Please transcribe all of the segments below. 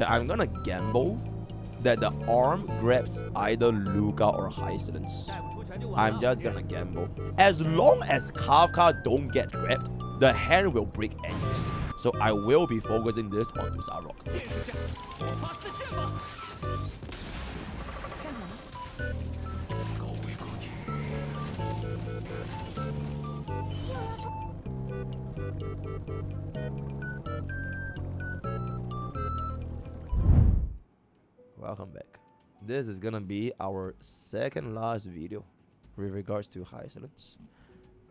I'm gonna gamble that the arm grabs either Luka or Hysilens. I'm just gonna gamble. As long as Kafka don't get grabbed, the hand will break anyways. So I will be focusing this onto Zarok. Welcome back. This is gonna be our second last video with regards to Hysilens,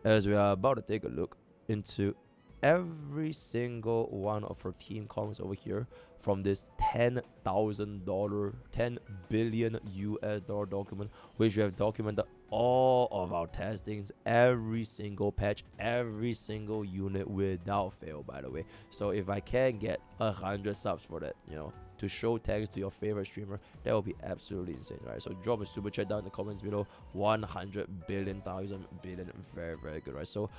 as we are about to take a look into every single one of our team comments over here from this $10,000, 10 billion US dollar document, which we have documented all of our testings, every single patch, every single unit without fail, by the way. So if I can get 100 subs for that, you know, to show tags to your favorite streamer, that will be absolutely insane, right? So drop a super chat down in the comments below. 100 billion, very, very good, right? So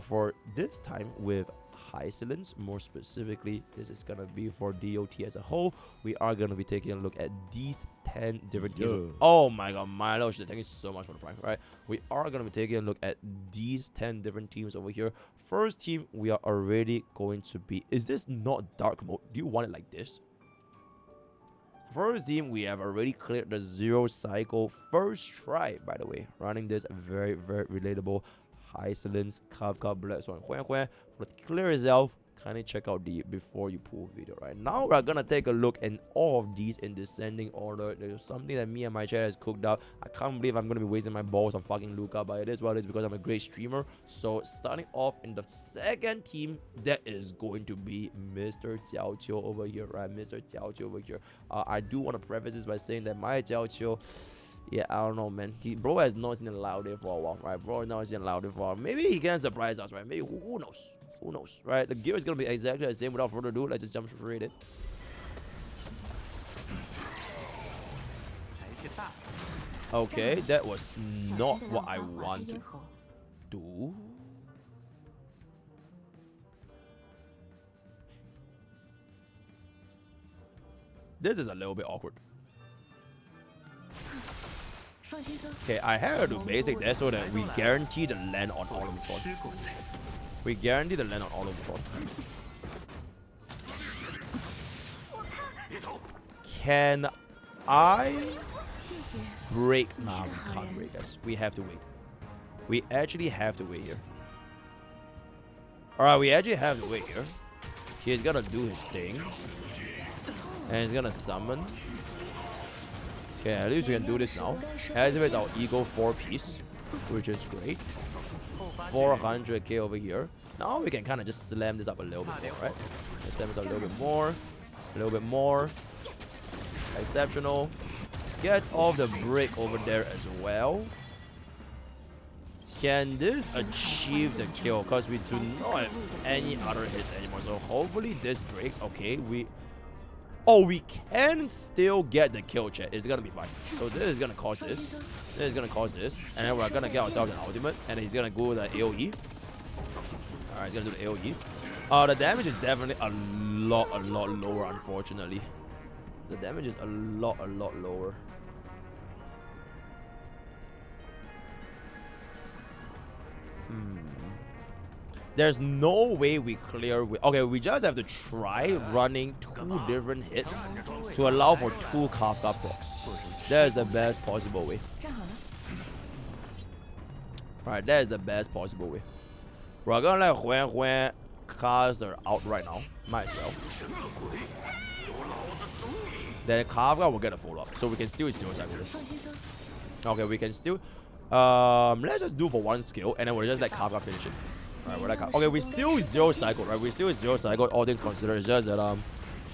for this time with Hysilens, more specifically, this is gonna be for DOT as a whole. We are gonna be taking a look at these 10 different teams. Oh my god, Milo, thank you so much for the prime, right? We are gonna be taking a look at these 10 different teams over here. First team, we are already going to be, is this not dark mode? Do you want it like this? First team, we have already cleared the 0 cycle first try, by the way. Running this very, very relatable Hysilens Kafka RuanMei Hwe. For the clear yourself, kindly check out the before you pull video. Right now, we're gonna take a look in all of these in descending order. There's something that me and my chat has cooked up. I can't believe I'm gonna be wasting my balls on fucking Luka, but it is what it is because I'm a great streamer. So starting off in the second team, that is going to be Mr. Jiaoqiu over here, right? Mr. Jiaoqiu over here. I do want to preface this by saying that my Jiaoqiu, yeah, I don't know, man. Bro has not seen a loud day for a while, right? Bro has not seen a loud day for a while. Maybe he can surprise us, right? Maybe, who knows? Who knows, right? The gear is going to be exactly the same. Without further ado, let's just jump straight in. Okay, that was not what I want to do. This is a little bit awkward. Okay, I have to do basic that so that we guarantee the land on Automatron. We guarantee the land on Automatron. Can I break? Nah, we can't break us. We have to wait. We actually have to wait here. Alright, we actually have to wait here. He's gonna do his thing. And he's gonna summon. Okay, at least we can do this now. Activates our Ego 4-piece, which is great. 400k over here. Now we can kind of just slam this up a little bit more, right? Let's slam this up a little bit more. A little bit more. Exceptional. Gets off the break over there as well. Can this achieve the kill? Because we do not have any other hits anymore. So hopefully this breaks. Okay, we can still get the kill, chat. It's gonna be fine. So this is gonna cause this. This is gonna cause this. And then we're gonna get ourselves an ultimate. And he's gonna go with the AoE. Alright, he's gonna do the AoE. The damage is definitely a lot lower, unfortunately. The damage is a lot lower. There's no way we clear with. Okay, we just have to try running 2 different hits to allow for 2 Kafka procs. That is the best possible way. Alright, that is the best possible way. We're gonna let Hwe cast her out right now. Might as well. Then Kafka will get a follow-up. So we can still 0 cycle this. Okay, we can still. Let's just do for 1 skill and then we'll just let Kafka finish it. Alright, we're like, okay, we still 0 cycle, right? We still 0 cycle, all things considered. It's just that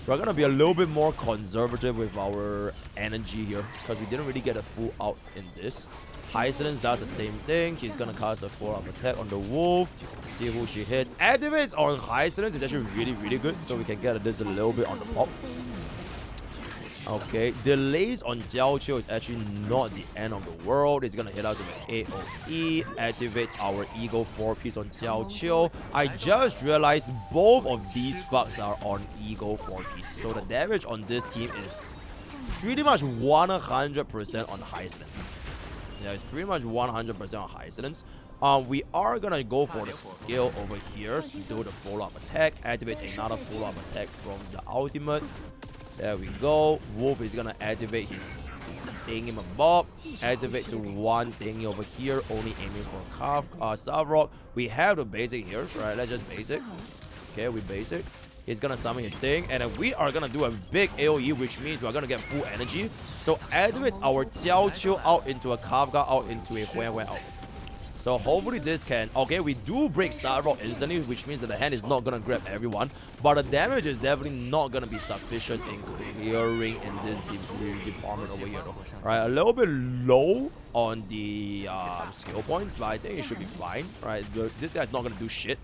we're gonna be a little bit more conservative with our energy here because we didn't really get a full out in this. Hysilens does the same thing. He's gonna cast a 4-up attack on the wolf. See who she hits. Activates on Hysilens is actually really good, so we can get this a little bit on the pop. Okay, delays on Jiaoqiu is actually not the end of the world. It's gonna hit us with an AoE, activates our Ego 4-piece on Jiaoqiu. I just realized both of these fucks are on Ego 4-piece. So the damage on this team is pretty much 100% on Hysilens. Yeah, it's pretty much 100% on Hysilens. We are gonna go for the skill over here to do the follow-up attack. Activates another follow-up attack from the ultimate. There we go. Wolf is gonna activate his thingamabob. Activate to one thingy over here, only aiming for Kafka Savrock. We have the basic here, right? Let's just basic. Okay, we basic. He's gonna summon his thing, and then we are gonna do a big AoE, which means we're gonna get full energy. So activate our Jiaoqiu out into a Kafka, out into a Hwe Hwe out. So hopefully this can... Okay, we do break Savrock instantly, which means that the hand is not gonna grab everyone. But the damage is definitely not gonna be sufficient in clearing in this department over here though. Right, a little bit low on the skill points, but I think it should be fine. Right, this guy's not gonna do shit.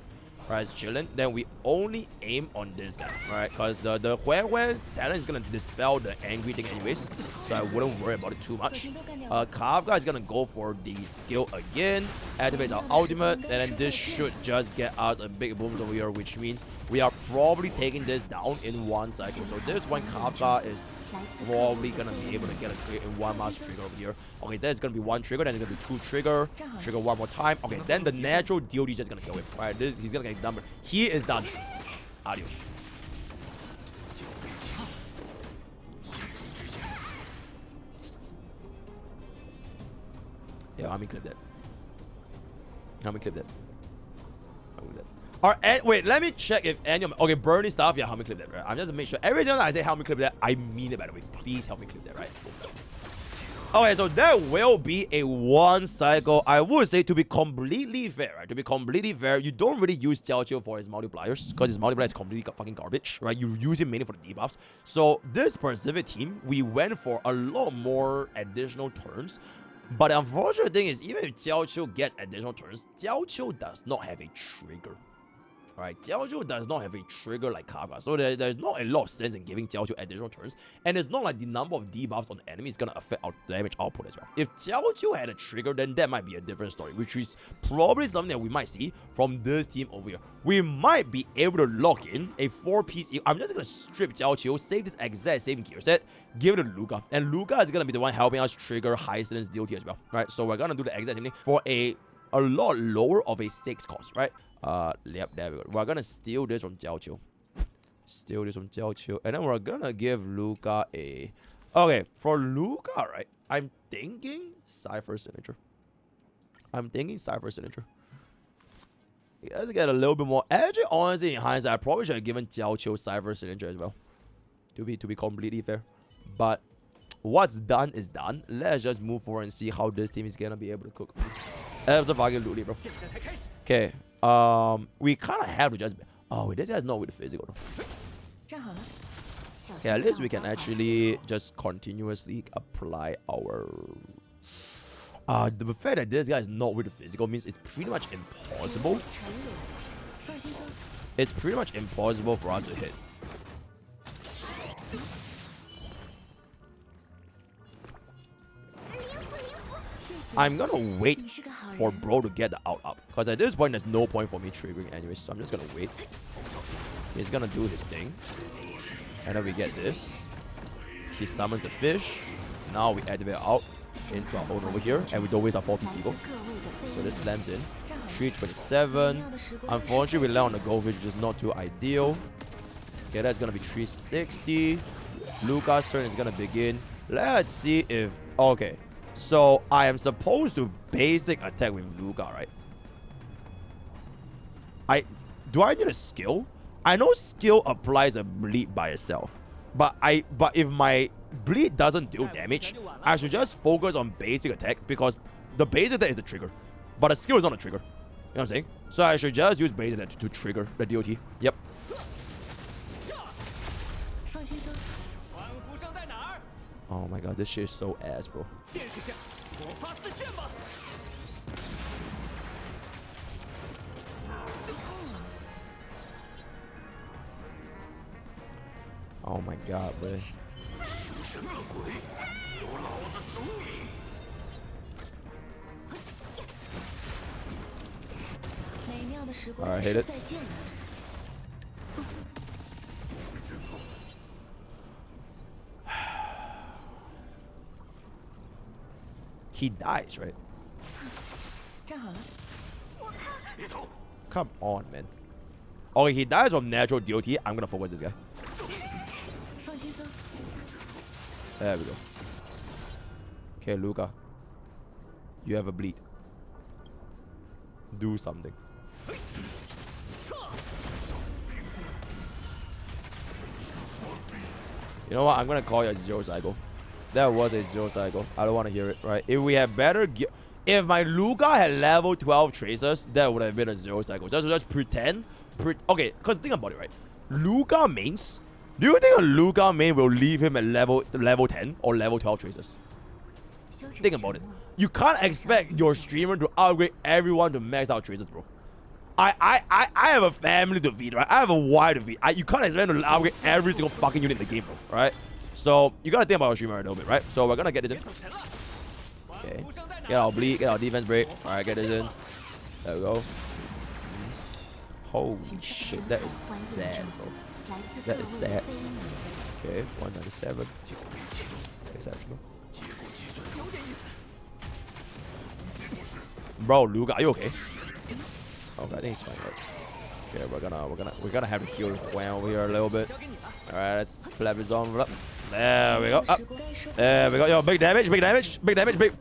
Right, it's chilling. Then we only aim on this guy, right? Because the Hwe Hwe talent is gonna dispel the angry thing anyways, so I wouldn't worry about it too much. Kafka is gonna go for the skill again, activate our ultimate, and then this should just get us a big booms over here, which means we are probably taking this down in one cycle. So this one Kafka is probably gonna be able to get a clear in one mass trigger over here. Okay, there's gonna be one trigger, then there's gonna be two trigger one more time. Okay, then the natural DOD is just gonna kill him. Right, he's gonna get done. He is done. Adios. Yeah, how many clip that? How many clip that? Wait, let me check if any of my... Okay, Bernie stuff. Yeah, how many clip that, right? I'm just to make sure. Every time I say how many clip that, I mean it, by the way. Please help me clip that, right? Okay, so there will be a one cycle. I would say, to be completely fair, right? To be completely fair, you don't really use Jiaoqiu for his multipliers, because his multiplier is completely fucking garbage, right? You use him mainly for the debuffs. So this specific team, we went for a lot more additional turns. But the unfortunate thing is, even if Jiaoqiu gets additional turns, Jiaoqiu does not have a trigger. Right, Jiaoqiu does not have a trigger like Kafka, so there's not a lot of sense in giving Jiaoqiu additional turns, and it's not like the number of debuffs on the enemy is gonna affect our damage output as well. If Jiaoqiu had a trigger, then that might be a different story, which is probably something that we might see from this team over here. We might be able to lock in a 4-piece. I'm just gonna strip Jiaoqiu, save this exact same gear set, give it to Luka, and Luka is gonna be the one helping us trigger Hysilens DOT as well. Right, so we're gonna do the exact same thing for a lot lower of a 6 cost, right? Yep, there we go. We're gonna steal this from Jiaoqiu. Steal this from Jiaoqiu. And then we're gonna give Luka a... Okay, for Luka, right? I'm thinking Cipher signature. He has to get a little bit more. Actually, honestly, in hindsight, I probably should have given Jiaoqiu Cipher signature as well. To be completely fair. But what's done is done. Let's just move forward and see how this team is gonna be able to cook. Absolutely, bro. Okay. We kind of have to just... Oh, wait, this guy's not with the physical though. Okay, at least we can actually just continuously apply our... the fact that this guy is not with the physical means it's pretty much impossible. It's pretty much impossible for us to hit. I'm gonna wait for bro to get the out up, because at this point there's no point for me triggering anyways, so I'm just gonna wait. He's gonna do his thing, and then we get this. He summons the fish. Now we activate out into our own over here, and we don't waste our 4-piece Eagle. So this slams in. 327. Unfortunately, we land on the goldfish, which is not too ideal. Okay, that's gonna be 360. Luka's turn is gonna begin. Let's see if... Okay. So, I am supposed to basic attack with Luka, right? Do I need a skill? I know skill applies a bleed by itself. But if my bleed doesn't do damage, I should just focus on basic attack, because the basic attack is the trigger. But the skill is not a trigger. You know what I'm saying? So I should just use basic attack to trigger the DOT. Yep. Oh my god, this shit is so ass, bro. Oh my god, bro. Alright, hit it. He dies, right? Come on, man. Okay, he dies from natural DOT. I'm gonna focus this guy. There we go. Okay, Luka. You have a bleed. Do something. You know what? I'm gonna call you a 0 cycle. That was a 0 cycle. I don't want to hear it, right? If we had better gear. If my Luka had level 12 tracers, that would have been a 0 cycle. So just pretend. Okay, because think about it, right? Luka mains. Do you think a Luka main will leave him at level 10 or level 12 tracers? Think about it. You can't expect your streamer to upgrade everyone to max out tracers, bro. I have a family to feed, right? I have a wife to feed. You can't expect to upgrade every single fucking unit in the game, bro, right? So you gotta think about your streamer a little bit, right? So we're gonna get this in. Okay. Get our bleed, get our defense break. Alright, get this in. There we go. Holy shit, that is sad, bro. That is sad. Okay, 197. Exceptional. Bro, Luka, are you okay? Okay, I think he's fine, right? Okay, we're gonna have to heal Hwe over here a little bit. Alright, let's flap his arm up. There we go. Up. There we go. Yo, big damage, big damage, big damage, big.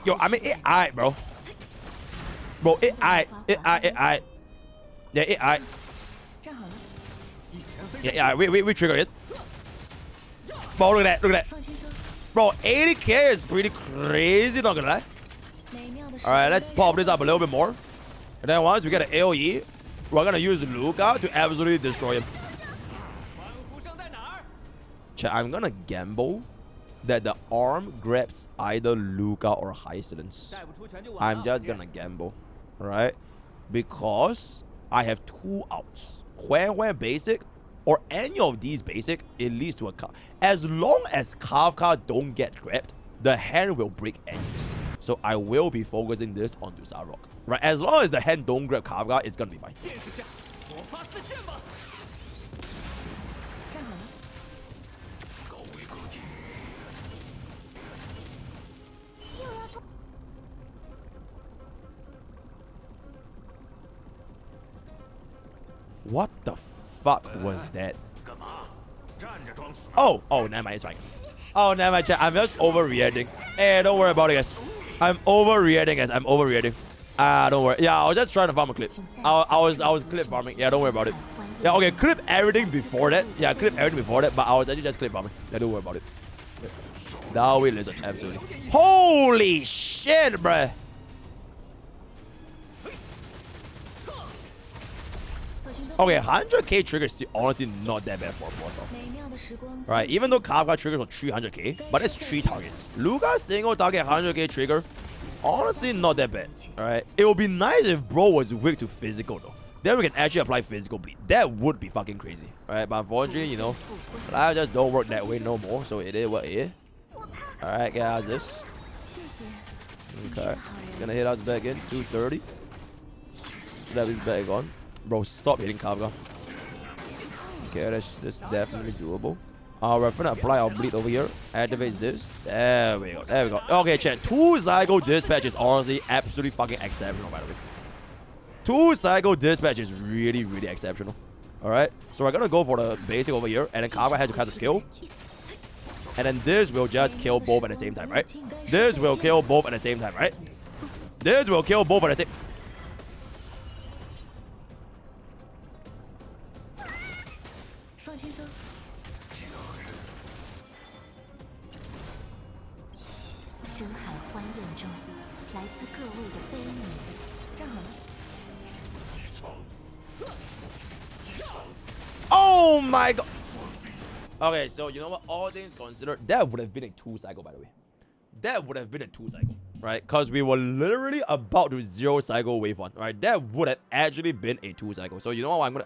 Yo, I mean, it aight, bro. Bro, it aight. Yeah, it aight. Yeah, we triggered it. Bro, look at that. Bro, 80k is pretty crazy, not gonna lie. Alright, let's pop this up a little bit more. And then once we get an AoE, we're gonna use Luka to absolutely destroy him. I'm gonna gamble that the arm grabs either Luka or Hysilens. I'm just gonna gamble, right? Because I have 2 outs. Hwe basic or any of these basic, it leads to a Kafka. As long as Kafka don't get grabbed, the hand will break enemies. So I will be focusing this on Dusarok. Right? As long as the hand don't grab Kafka, it's gonna be fine. What the fuck was that? Oh, never mind, it's fine. Oh, never mind, chat. I'm just overreacting. Hey, don't worry about it, guys. I'm overreacting, guys. I'm overreacting. Don't worry. Yeah, I was just trying to farm a clip. I was clip farming. Yeah, don't worry about it. Yeah, okay, clip everything before that. Yeah, clip everything before that, but I was actually just clip farming. Yeah, don't worry about it. Now we listen, absolutely. Holy shit, bruh. Okay, 100k trigger is still honestly not that bad for a 4-star. Right, even though Kafka triggers on 300k, but it's 3 targets. Luka's single target 100k trigger, honestly not that bad. Alright, it would be nice if bro was weak to physical though. Then we can actually apply physical bleed. That would be fucking crazy. Alright, but unfortunately, you know, life just don't work that way no more. So it is what it is. Alright, guys, this. Okay, gonna hit us back in 230. Slap his back on. Bro, stop hitting Kafka. Okay, that's definitely doable. We're gonna apply our bleed over here. Activates this. There we go. There we go. Okay, chat. 2 Zygo dispatch is honestly absolutely fucking exceptional, by the way. 2 Zygo dispatch is really, really exceptional. Alright. So we're gonna go for the basic over here. And then Kafka has to cast a skill. And then this will just kill both at the same time, right? This will kill both at the same time, right? This will kill both at the same. Oh my god. Okay, so you know what? All things considered, that would have been a 2 cycle, by the way. That would have been a 2 cycle, right? Because we were literally about to 0 cycle wave 1, right? That would have actually been a 2 cycle. So you know what? I'm gonna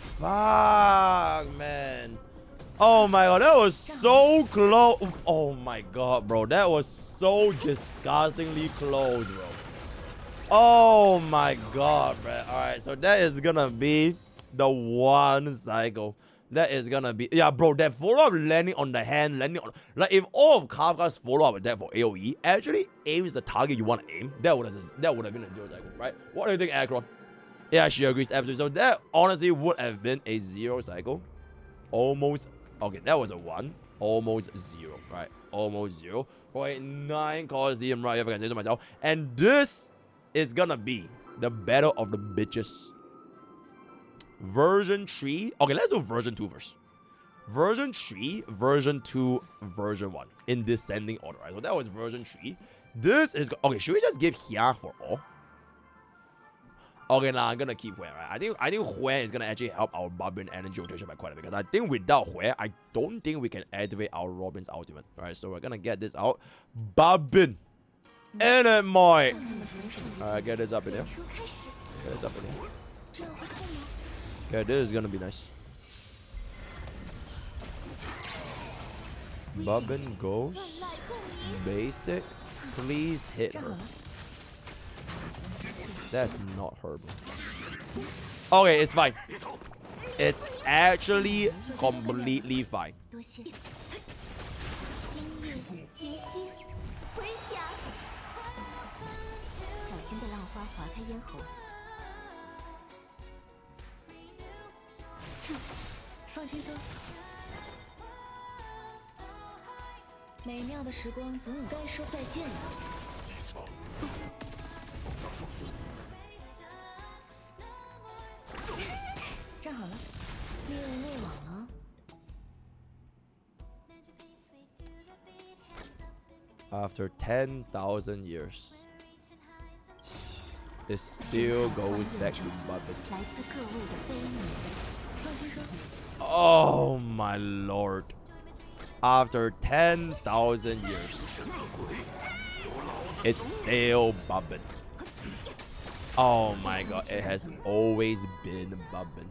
Fuck, man. Oh my god, that was so close. Oh my god, bro. That was so disgustingly close, bro. Oh my god, bro. Alright, so that is gonna be the one cycle. That is gonna be, yeah, bro. That follow-up landing on the hand, landing on, like, if all of Kafka's follow-up attack for AoE actually aims the target you want to aim, that would have been a 0 cycle, right? What do you think, Akron? Yeah, she agrees absolutely. So that honestly would have been a 0 cycle. Almost. Okay, that was a 1. Almost 0, right? Almost 0. 0.9 Coliseum, right? If I can say so myself. And this is gonna be the battle of the bitches. Version 3. Okay, let's do version 2 first. Version 3, version 2, version 1 in descending order, right? So that was version 3. This is okay. Should we just give Hia for all? Okay, now I'm gonna keep Hwe, right? I think Hwe is gonna actually help our Barbarian energy rotation by quite a bit, because I think without Hwe, I don't think we can activate our Robin's ultimate. Alright, so we're gonna get this out. Barbarian Enemy. Alright, get this up in here. Get this up in here. Okay, this is gonna be nice. Barbarian goes basic. Please hit her. That's not her, bro. Okay, it's fine. It's actually completely fine. After 10,000 years, it still goes back to Barbarian. Oh my lord. After 10,000 years, it's still Barbarian. Oh my god, it has always been Barbarian.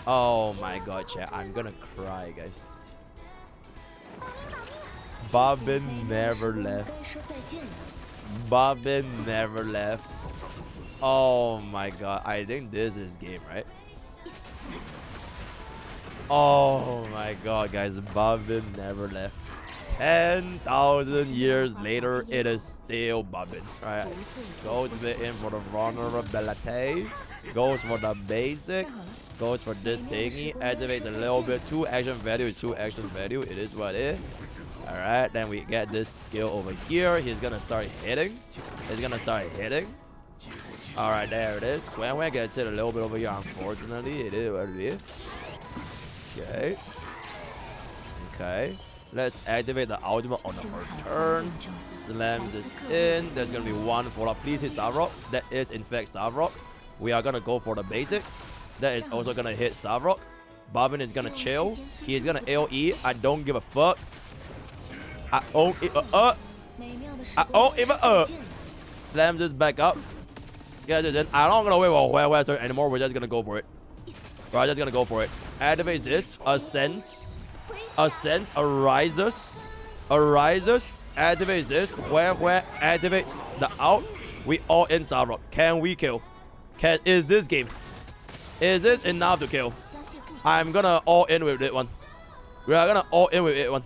Oh my god, chat, I'm gonna cry, guys. Barbarian never left. Barbarian never left. Oh my god, I think this is game, right? Oh my god, guys, Barbarian never left. 10,000 years later, it is still Barbarian, right? Goes a bit in for the vulnerability. Goes for the basic. Goes for this thingy. Activates a little bit. 2 action value is 2 action value. It is what it is. Alright, then we get this skill over here. He's gonna start hitting. He's gonna start hitting. Alright, there it is. When gets hit a little bit over here, unfortunately. It is what it is. Okay. Okay. Let's activate the ultimate on her turn. Slams this in. There's gonna be 1 follow-up. Please hit Savrok. That is in fact Savrok. We are gonna go for the basic. That is also gonna hit Savrok. Barbarian is gonna chill. He is gonna AoE. I don't give a fuck. I don't even Slam this back up. Get this in. I'm not gonna wait for Hwe anymore. We're just gonna go for it. We're just gonna go for it. Activates this. Ascends. Arises. Activates this. Hwe activates the out. We all in Savrok. Can we kill? Is this game? Is this enough to kill? I'm gonna all in with it one. We are gonna all in with it one.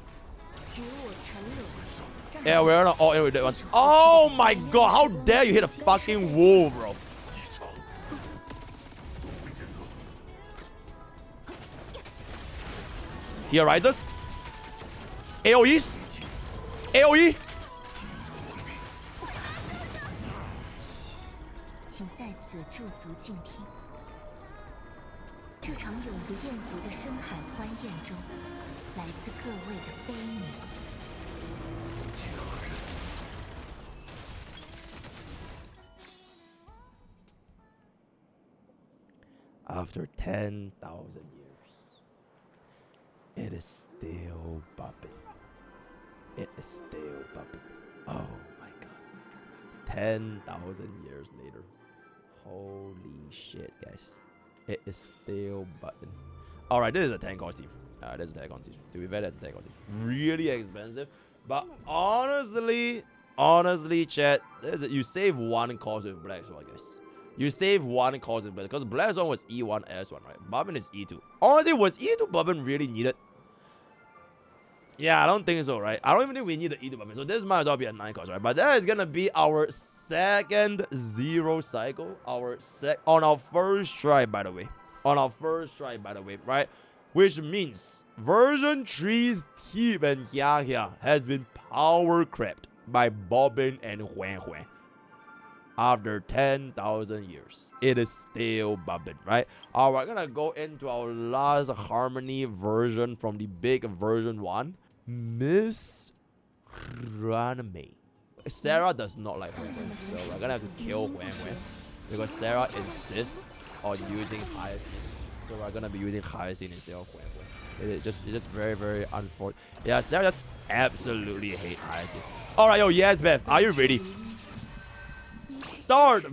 Yeah, we're gonna all in with it one. Oh my god, how dare you hit a fucking wall, bro? He arises. AoEs. AoE. After 10,000 years, it is still Barbarian. It is still Barbarian. Oh my god. 10,000 years later. Holy shit, guys. It is still button. Alright, this is a 10 cost team. This is a 10 cost team. To be fair, that's a 10 cost team. Really expensive. But honestly, chat, you save one cost with Black Swan, I guess. You save one cost with Black, because Black Swan was E1, S1, right? Bobbin is E2. Honestly, was E2 Bobbin really needed? Yeah, I don't think so, right? I don't even think we need the E2 Bobbin. So this might as well be a 9 cost, right? But that is gonna be our second 0 cycle. On our first try, by the way. Right? Which means version 3's Team and Hyacine has been power crept by Bobbin and Hwe. After 10,000 years, it is still Bobbin, right? Alright, we're gonna go into our last harmony version from the big version 1. MrPokke. Sarah does not like Hwe, so we're gonna have to kill Hwe because Sarah insists on using Hyacine. So we're gonna be using Hyacine instead of Hwe. It's just very, very unfortunate. Yeah, Sarah just absolutely hate Hyacine. Alright, yo, yes, Beth, are you ready? Start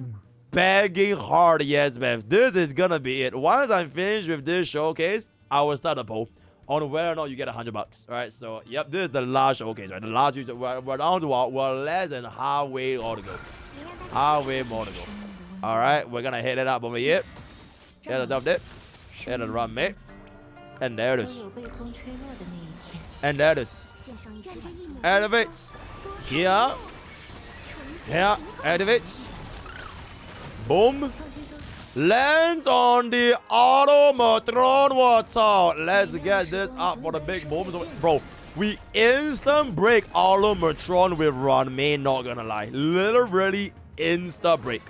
begging hard, yes, Beth. This is gonna be it. Once I'm finished with this showcase, I will start a poll on whether or not you get $100. Alright, so yep, this is the last showcase, right? The last user, we're down to we're less than halfway more to go. Alright, we're gonna hit it up over here. Here's the top tip. Here's the RuanMei. And there it is. Activates. Here. Activates. Boom. Lands on the automatron. What's up? Let's get this up for the big boom. So, bro, we instant break automatron with RuanMei, not gonna lie. Literally insta break.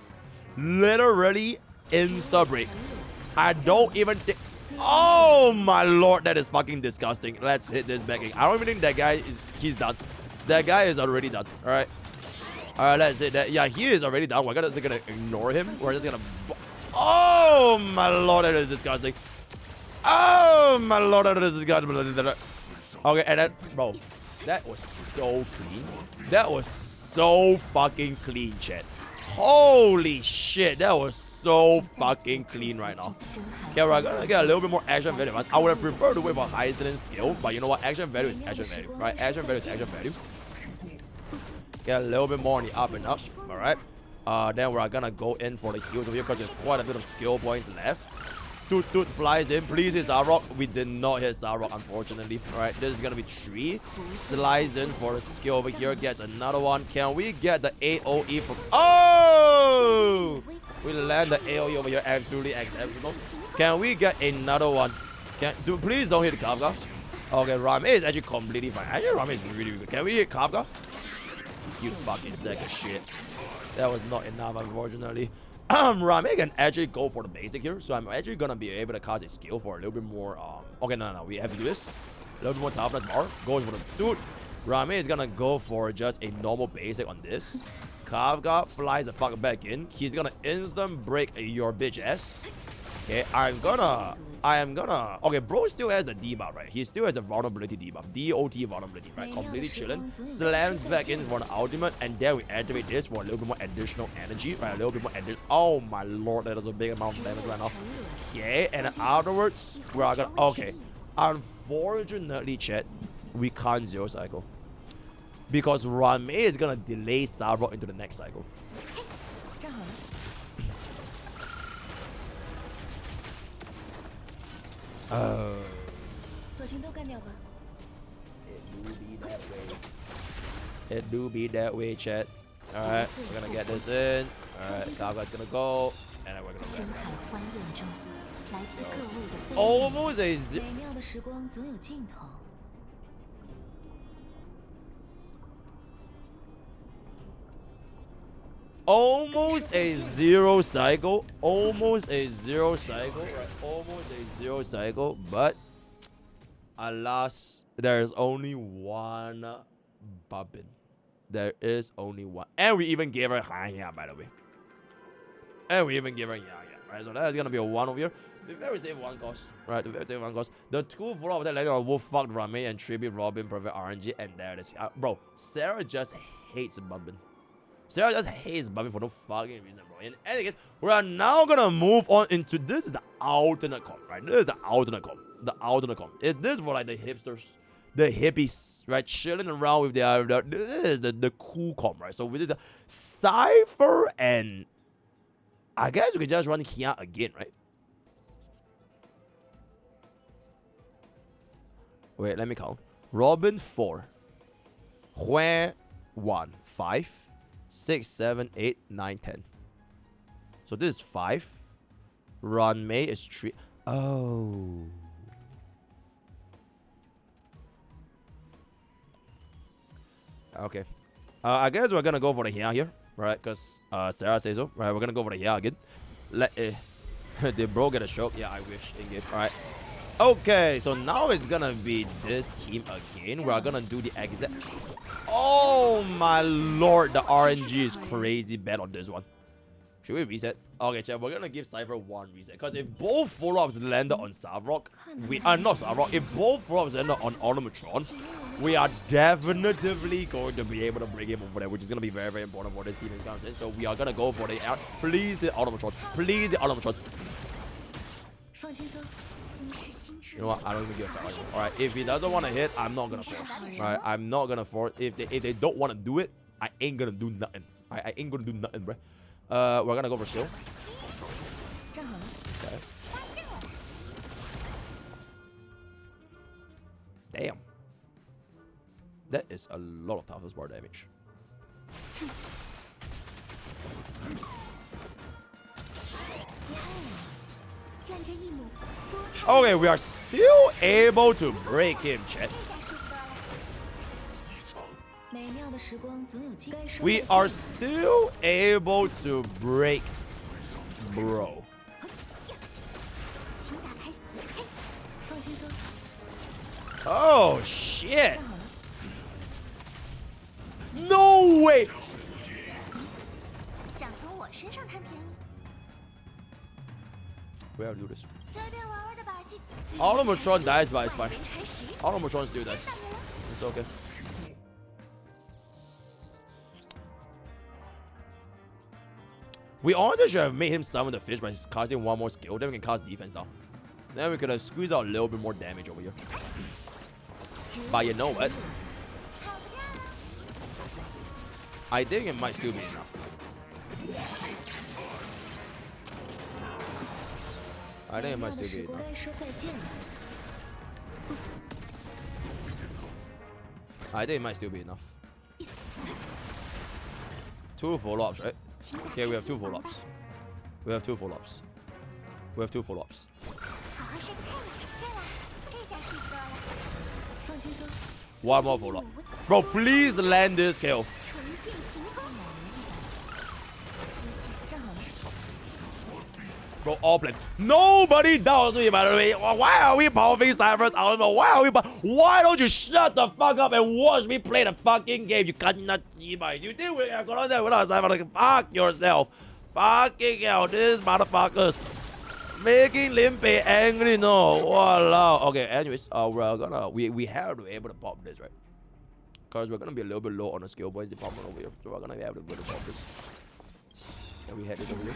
I don't even think. Oh my lord, that is fucking disgusting. Let's hit this back in. I don't even think that guy he's done. That guy is already done. Alright, let's hit that. Yeah, he is already done. We're just gonna ignore him. We're just gonna. Oh my lord, that is disgusting. Okay, and then, bro, that was so clean. That was so fucking clean, chat. Holy shit, that was so fucking clean right now. Okay, we're gonna get a little bit more action value. I would have preferred to wait for Hysilens skill, but you know what? Action value is action value, right? Action value is action value. Get a little bit more on the up and up, alright? Then we're gonna go in for the heals over here because there's quite a bit of skill points left. Toot flies in. Please hit Zarok. We did not hit Zarok, unfortunately. Alright, this is gonna be 3. Slides in for the skill over here. Gets another one. Can we get the AoE from... Oh! We land the AoE over here. Absolutely exceptional. Can we get another one? Please don't hit Kafka. Okay, RuanMei is actually completely fine. Actually, RuanMei is really good. Can we hit Kafka? You fucking sack of shit. That was not enough, unfortunately. RuanMei can actually go for the basic here, so I'm actually gonna be able to cast a skill for a little bit more. Okay, no, we have to do this. A little bit more toughness bar. Goes for the dude. RuanMei is gonna go for just a normal basic on this. Kafka flies the fuck back in. He's gonna instant break your bitch ass. Okay, I am gonna. Okay, bro still has the debuff, right? He still has the vulnerability debuff. DOT vulnerability, right? Completely chilling. Slams back in for the ultimate, and then we activate this for a little bit more additional energy, right? A little bit more additional. Oh my lord, that is a big amount of damage right now. Okay, and then afterwards, we are gonna. Okay, unfortunately, chat, we can't 0 cycle because RuanMei is gonna delay Zarok into the next cycle. It do be that way, chat. Alright, we're gonna get this in. Alright, Kafka's gonna go. And then we're gonna almost a almost a 0 cycle. Almost a 0 cycle. Right? Almost a 0 cycle. But alas, there is only one Bobbin. There is only one. And we even gave her Hyacine, by the way. And we even gave her Hyacine. Right? So that is gonna be a 1 over here. The very same 1 cost. Right? The very same 1 cost. The 2 follow-up that later on will fuck RuanMei and Tribbie, Robin, perfect RNG, and there it is. Bro, Sarah just hates Bobbin. Sarah just hates buffing for no fucking reason, bro. In any case, we are now gonna move on into this is the alternate comp, right? This is the alternate comp. The alternate comp. Is this for like the hipsters, the hippies, right? Chilling around with their this is the cool comp, right? So with this Cipher and I guess we could just run here again, right? Wait, let me count. Robin 4. Hwe 1. 5. 6, 7, 8, 9, 10. So this is 5. RuanMei is 3. Oh. Okay. I guess we're gonna go for the Hia here, right? Because Sarah says so. Right, we're gonna go for the Hia again. Did bro get a stroke? Yeah, I wish. Indeed. Alright. Okay, so now it's gonna be this team again. We're gonna do the exact. Oh my lord, the RNG is crazy bad on this one. Should we reset? Okay, chat, we're gonna give Cipher 1 reset. Because if both follow-ups landed on Savrock, we are not Savrock. If both follow-ups landed on Automatron, we are definitively going to be able to bring him over there, which is gonna be very, very important for this team in content. So we are gonna go for the please hit Automatron. Please hit Automatron. You know what? I don't even give a fuck. Alright, if he doesn't want to hit, I'm not gonna force. Alright, I'm not gonna force. If they don't want to do it, I ain't gonna do nothing. I ain't gonna do nothing, bro. We're gonna go for shield. Okay. Damn. That is a lot of toughest bar damage. Okay, we are still able to break him, chat. We are still able to break bro. Oh shit. No way. We have to do this. Automatron dies, but it's fine. Automatron still dies. It's okay. We honestly should have made him summon the fish by casting one more skill. Then we can cast defense now. Then we could have squeezed out a little bit more damage over here. But you know what? I think it might still be enough. I think it might still be enough. I think it might still be enough. 2 follow-ups, right? Okay, we have 2 follow-ups. We have 2 follow-ups. We have 2 follow-ups. One more follow-up. Bro, please land this kill. Bro, all plan. Nobody doubts me, by the way. Why are we pumping Cypher's Ultimate? Why don't you shut the fuck up and watch me play the fucking game? You cannot see my. You think we're gonna go there without Cypher? Like, fuck yourself. Fucking hell, these motherfuckers. Making Limpe angry, no. Walao. Okay, anyways, we're gonna we have to be able to pop this, right? Because we're gonna be a little bit low on the skill boys department over here. So we're gonna be able to pop this. And we had this over here.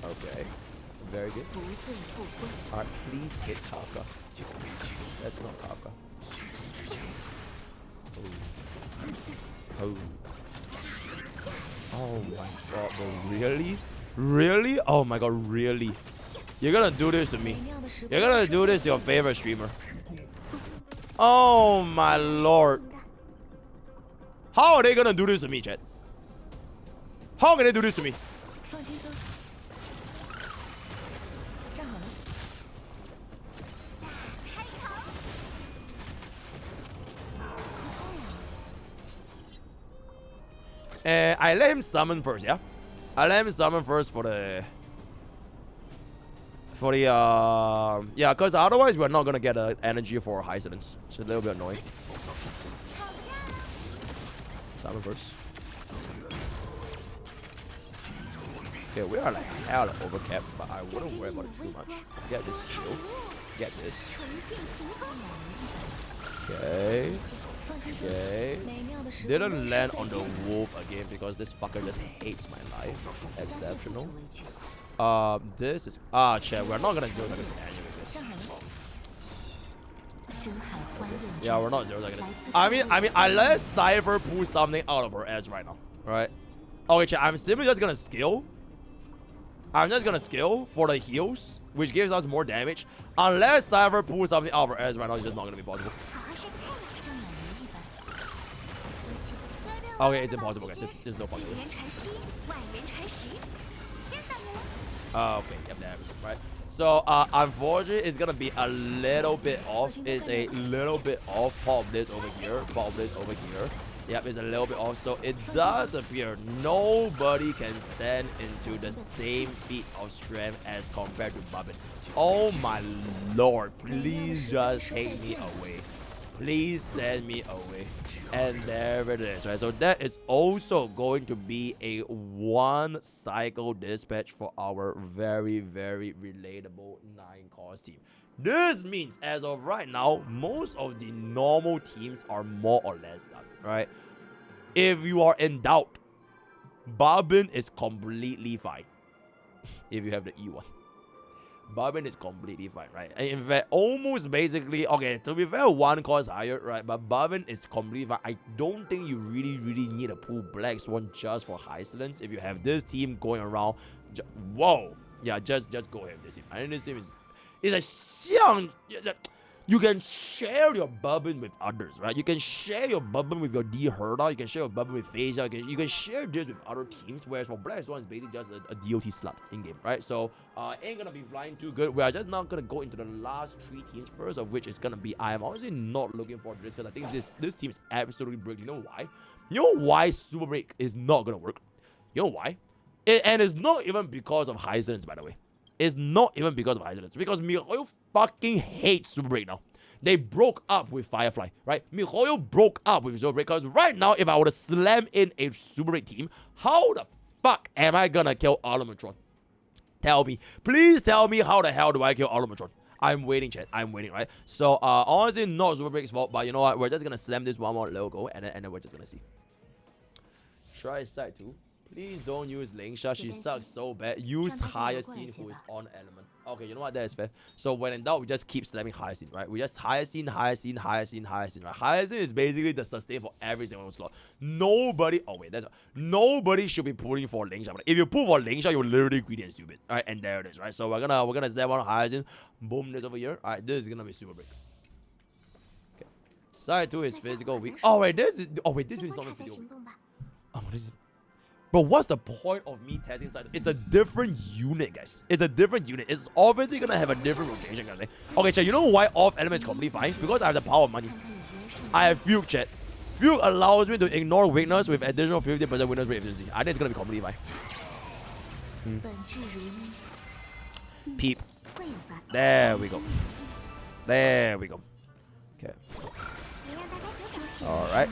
Okay, very good. Alright, please hit Kafka. That's not Kafka. Oh. Oh my god, bro, really? Really? Oh my god, really? You're gonna do this to me. You're gonna do this to your favorite streamer. Oh my lord. How are they gonna do this to me, chat? How can they do this to me? I let him summon first, yeah? I let him summon first for the yeah, because otherwise we're not gonna get energy for Hysilens. It's a little bit annoying. Summon first. Okay, we are like hell overcapped, but I wouldn't worry about it too much. Get this shield. Get this. Okay. Okay. Didn't land on the wolf again because this fucker just hates my life. Exceptional. This is chat. We're not gonna zero target this anyways, guys. Yeah, we're not zero target this. I mean, unless Cipher pulls something out of her ass right now, right? Okay, chat. I'm simply just gonna skill. I'm just gonna skill for the heals, which gives us more damage. Unless Cipher pulls something out of her ass right now, it's just not gonna be possible. Okay, it's impossible, guys. This is no fucking way. Okay, yep, there we go, right? So, unfortunately, it's gonna be a little bit off. It's a little bit off. Pop this over here. Pop this over here. Yep, it's a little bit off. So, it does appear nobody can stand into the same feat of strength as compared to Bobbin. Oh my lord. Please just take me away. Please send me away. And there it is, right? So that is also going to be a 1 cycle dispatch for our very, very relatable 9-cost team. This means, as of right now, most of the normal teams are more or less done, right? If you are in doubt, Bobbin is completely fine. If you have the E1. Bobbin is completely fine, right? And in fact, almost basically, okay, to be fair, 1 cost higher, right? But Bobbin is completely fine. I don't think you really need to pull Black Swan just for Hysilens. If you have this team going around, whoa, yeah, just go ahead with this team. I think this team is a xiang. You can share your Bobbin with others, right? You can share your Bobbin with your D Herda. You can share your Bobbin with Phasia. You can share this with other teams. Whereas for Black Swan, it's basically just a DOT slot in game, right? So ain't gonna be flying too good. We are just not gonna go into the last 3 teams first, of which is gonna be. I am honestly not looking forward to this because I think this team is absolutely broken. You know why? You know why Super Break is not gonna work? You know why? And it's not even because of Hysilens, by the way. It's not even because of Hysilens. Because MrPokke fucking hates Super Break now. They broke up with Firefly, right? MrPokke broke up with Super Break because right now, if I were to slam in a Super Break team, how the fuck am I gonna kill Arlomatron? Tell me. Please tell me how the hell do I kill Arlomatron? I'm waiting, chat. I'm waiting, right? So, honestly, not Super Break's fault, but you know what? We're just gonna slam this one more logo and then we're just gonna see. Try side 2. Please don't use Lingsha. She sucks so bad. Use Hyacine, who is on element. Okay, you know what? That is fair. So when in doubt, we just keep slamming Hyacine, right? We just Hyacine, right? Hyacine is basically the sustain for every single slot. Nobody. Oh wait, nobody should be pulling for Lingsha. But if you pull for Lingsha, you're literally greedy and stupid. All right, and there it is, right? So we're gonna slam on Hyacine. Boom, this over here. All right, this is gonna be Super Break. Okay. Side 2 is physical weak. Oh wait, this is not physical. Oh, what is it? But what's the point of me testing side? It's a different unit, guys. It's a different unit. It's obviously gonna have a different rotation, guys. Okay, chat, you know why off element is completely fine? Because I have the power of money. I have Fugue, chat. Fugue allows me to ignore weakness with additional 50% weakness rate efficiency. I think it's gonna be completely fine. Peep. There we go. There we go. Okay. Alright.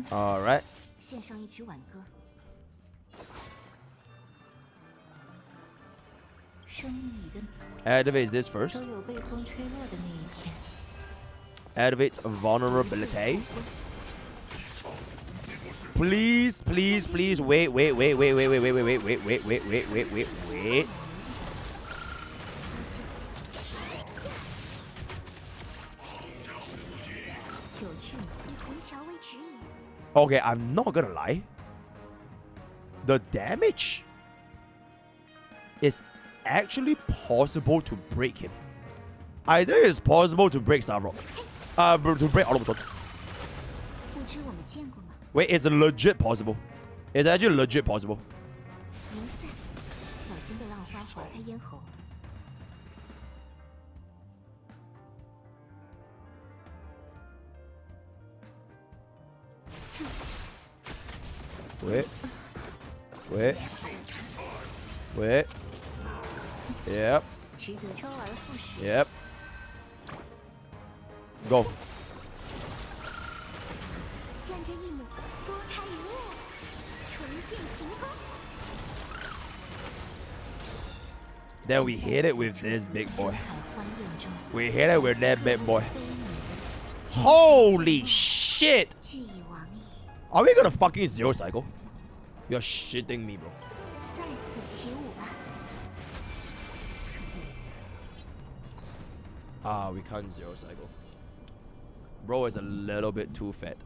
Alright. Activates this first. Activates vulnerability. Please, please, please, wait. Okay, I'm not gonna lie. The damage is actually possible to break him. I think it's possible to break Starrock. To break Arlomatron. Wait, it's legit possible. It's actually legit possible. Wait. Yep. Yep. Go. Then we hit it with this big boy. We hit it with that big boy. Holy shit. shit! Are we gonna fucking zero cycle? You're shitting me, bro. We can't zero cycle. Bro is a little bit too fat.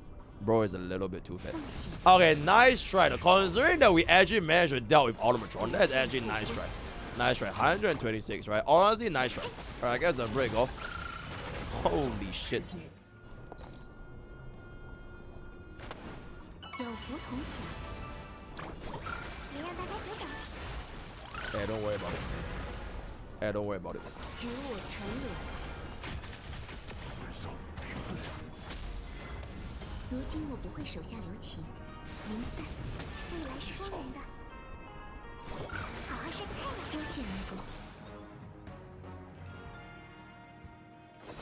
Bro is a little bit too fat. Okay, nice try. Considering that we actually managed to deal with Automatron, that's actually nice try. Nice try. 126, right? Honestly, nice try. Alright, I guess the break off. Holy shit. Hey, don't worry about it. Hey, don't worry about it. 如今我不会手下留情，离散，未来是光明的。好好晒个太阳，多谢恩公。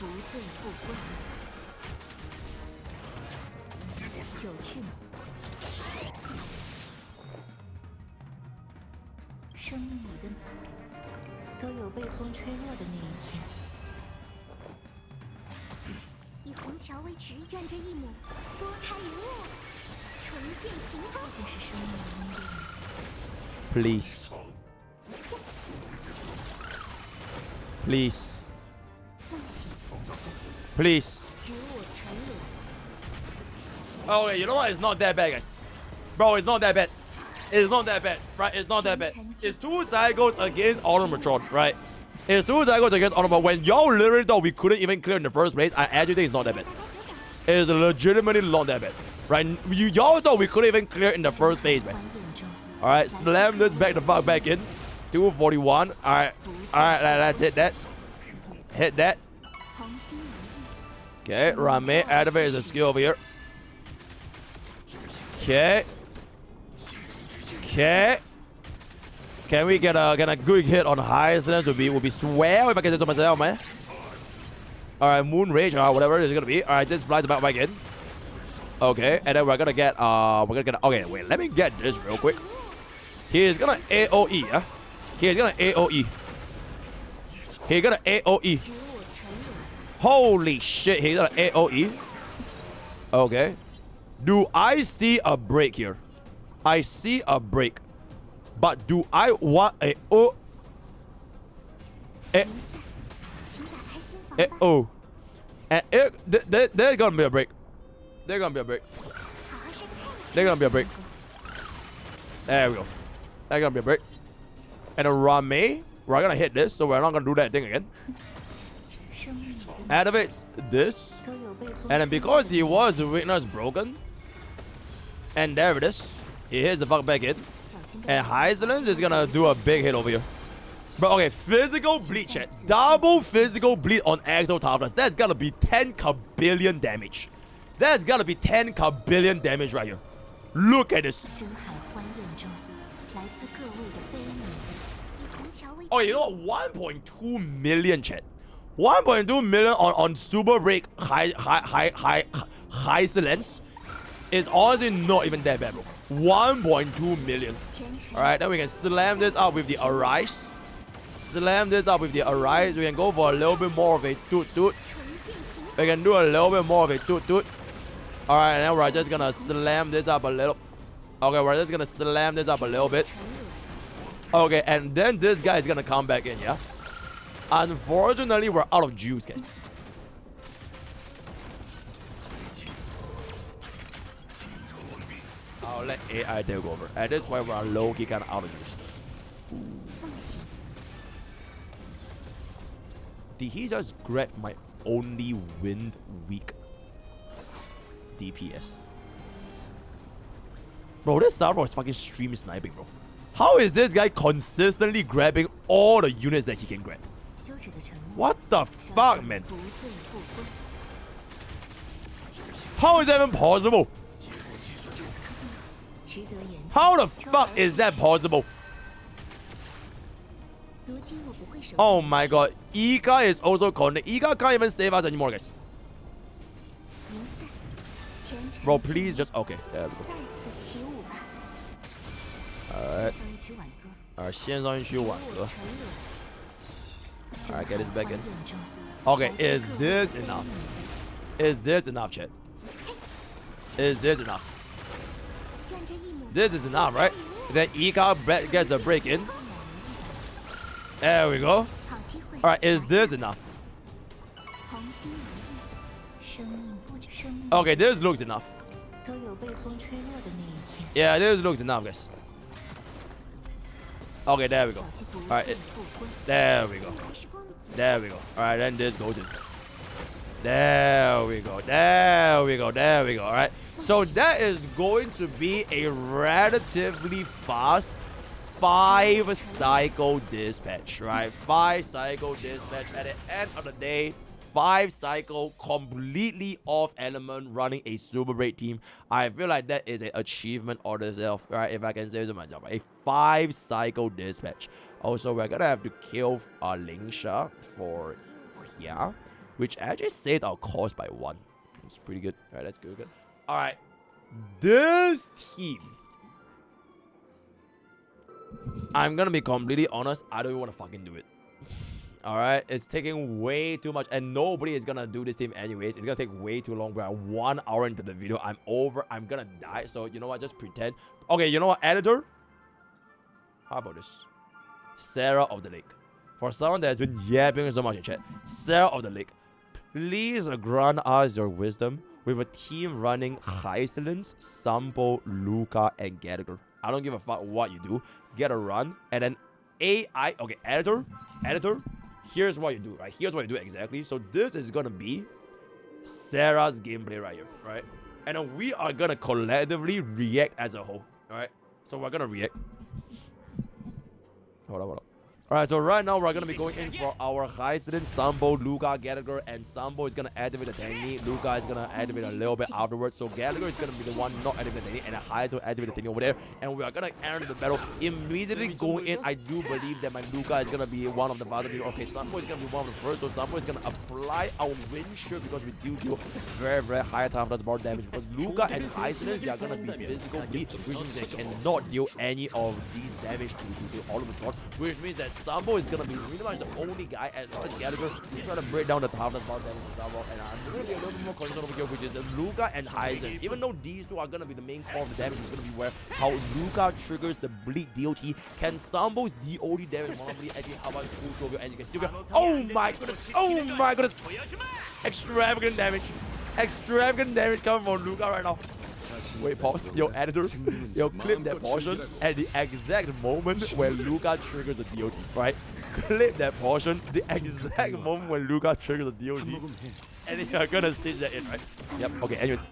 不醉不归，有趣吗？生命里的都有被风吹落的那一天。 以虹桥为止，愿这一亩多开一落，重建晴空。这是生命的恩典。Please. Please. Please. Okay, you know what? It's not that bad, guys. Bro, it's not that bad. It's not that bad, right? It's not that bad. It's 2 cycles against Automatron, right? It's 2 cycles against Automatron. When y'all literally thought we couldn't even clear in the first place, I actually think it's not that bad. It's legitimately not that bad, right? Y'all thought we couldn't even clear in the first phase, man. All right, slam this back the fuck back in. 241. All right, let's hit that. Hit that. Okay, RuanMei activate is a skill over here. Okay. Okay. Can we get a good hit on Hysilens? Would be swell if I can say so myself, man. Alright, Moon Rage, whatever it is gonna be. Alright, this flies back in. Okay, and then we're gonna get okay, wait, let me get this real quick. He is gonna AoE, yeah? He is gonna AoE. He's gonna AoE. Holy shit, he's gonna AoE. Okay. Do I see a break here? I see a break. But do I want a and there's gonna be a break. There's gonna be a break. There's gonna be a break. There we go. There's gonna be a break. And a RuanMei, we're gonna hit this, so we're not gonna do that thing again. Activates this. And then because he was weakness broken, and there it is. He hits the fuck back in. And Hysilens is gonna do a big hit over here. Bro, okay, physical bleed, chat. Double physical bleed on Exo Toughness. That's gotta be 10 kabillion damage. That's gotta be 10 kabillion damage right here. Look at this. Oh, you know what? 1.2 million, chat. 1.2 million on Superbreak Hysilens is honestly not even that bad, bro. 1.2 million. Alright, then we can slam this up with the Arise. Slam this up with the Arise. We can go for a little bit more of a toot. We can do a little bit more of a toot. Alright, and then we're just gonna slam this up a little. Okay, we're just gonna slam this up a little bit. Okay, and then this guy is gonna come back in, yeah? Unfortunately, we're out of juice, guys. I'll let AI take over. At this point, we're low-key kind of out of juice. Did he just grab my only wind weak DPS? Bro, this Sampo is fucking stream sniping, bro. How is this guy consistently grabbing all the units that he can grab? What the fuck, man? How is that even possible? How the fuck is that possible? Oh my god. Ika is also connected. Ika can't even save us anymore, guys. Bro, please just... Okay, there we go. Alright. Alright, 线上一区挽歌. Alright, get this back in. Okay, is this enough? Is this enough, chat? Is this enough? 愿这一抹 This is enough, right? Then Ika gets the break in. There we go. 好机会。 Alright, is this enough? 红心如意，生命不止生命 Okay, this looks enough. 都有被风吹落的那一天。 Yeah, this looks enough, guys. Okay, there we go. 小溪不 Alright, 进不归， there we go. 还是光明。 There we go. Alright, then this goes in. There we go. There we go. There we go. Alright. So that is going to be a relatively fast 5-cycle dispatch, right? 5-cycle dispatch. At the end of the day, 5-cycle completely off element running a Superbreak team. I feel like that is an achievement on itself, right? If I can say so myself, right? A 5-cycle dispatch. Also, we're gonna have to kill Lingsha for here, which actually saved our cost by 1. It's pretty good. All right, that's good. All right, this team. I'm gonna be completely honest. I don't even want to fucking do it. All right, it's taking way too much, and nobody is gonna do this team anyways. It's gonna take way too long. We're 1 hour into the video. I'm over. I'm gonna die. So you know what? Just pretend. Okay, you know what, editor? How about this? Sarah of the Lake. For someone that has been yapping so much in chat, Sarah of the Lake, please grant us your wisdom with a team running Hysilens, Sampo, Luka, and Gallagher. I don't give a fuck what you do. Get a run, and then AI. Okay, editor. Here's what you do, right? Here's what you do exactly. So this is gonna be Sarah's gameplay right here, right? And then we are gonna collectively react as a whole, all right? So we're gonna react. Hold on. Alright, so right now we're gonna be going in for our Hysilens, Sampo, Luka, Gallagher, and Sampo is gonna activate the thingy. Luka is gonna activate a little bit afterwards. So Gallagher is gonna be the one not activating the thingy, and Hysilens will activate the thingy over there. And we are gonna enter the battle immediately going in. I do believe that my Luka is gonna be one of the faster people. Okay, Sampo is gonna be one of the first, so Sampo is gonna apply our wind shield because we do deal very, very high toughness bar damage. Because Luka and Hysilens, they are gonna be physical bleed, which means they cannot deal any of these damage to all of the shot, which means that Sampo is gonna be pretty much the only guy as far as Gallagher to try to break down the toughness bar damage of Sampo. And I'm gonna be a little bit more concerned over here, which is Luka and Hysilens. Even though these two are gonna be the main core of the damage, is gonna be where how Luka triggers the bleed DOT. Can Sampo's DOT damage normally actually how much pull over and you can still get, oh my goodness, extravagant damage coming from Luka right now. Wait, pause. Yo, editor, yo, clip that portion at the exact moment where Luka triggers the DOT, right? Clip that portion, the exact moment when Luka triggers the DOT, and then you're gonna stitch that in, right? Yep, okay, anyways.